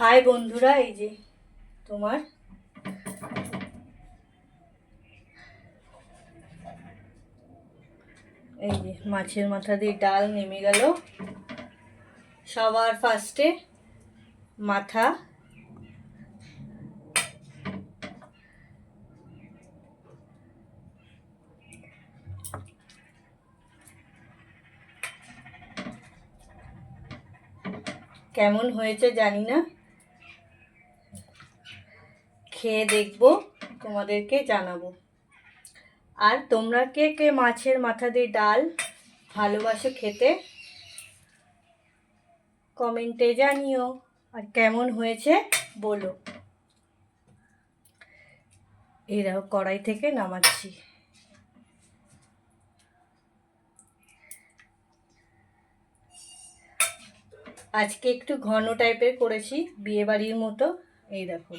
High বন্ধুরা, এই যে তোমার এই যে মাছের মাথা দিয়ে ডাল নেমে গেল। সবার ফার্স্টে মাথা, কেমন হয়েছে জানি না, খেয়ে দেখবো, তোমাদেরকে জানাবো। আর তোমরা কে কে মাছের মাথা দিয়ে ডাল ভালোবাসো খেতে, কমেন্টে জানিও। আর কেমন হয়েছে বলো। এই দেখো কড়াই থেকে নামাচ্ছি। আজকে একটু ঘন টাইপের করেছি, বিয়ে বাড়ির মতো। এই দেখো